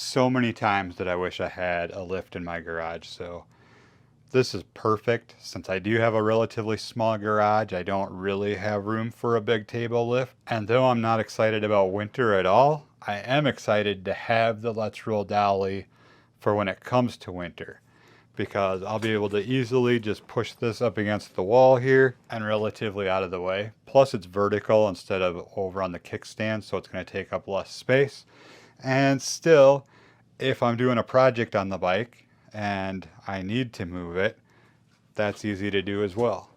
so many times that I wish I had a lift in my garage. So this is perfect. Since I do have a relatively small garage, I don't really have room for a big table lift. And though I'm not excited about winter at all, I am excited to have the Let's Roll Dolly for when it comes to winter, because I'll be able to easily just push this up against the wall here and relatively out of the way. Plus it's vertical instead of over on the kickstand, so it's going to take up less space. And still, if I'm doing a project on the bike and I need to move it, that's easy to do as well.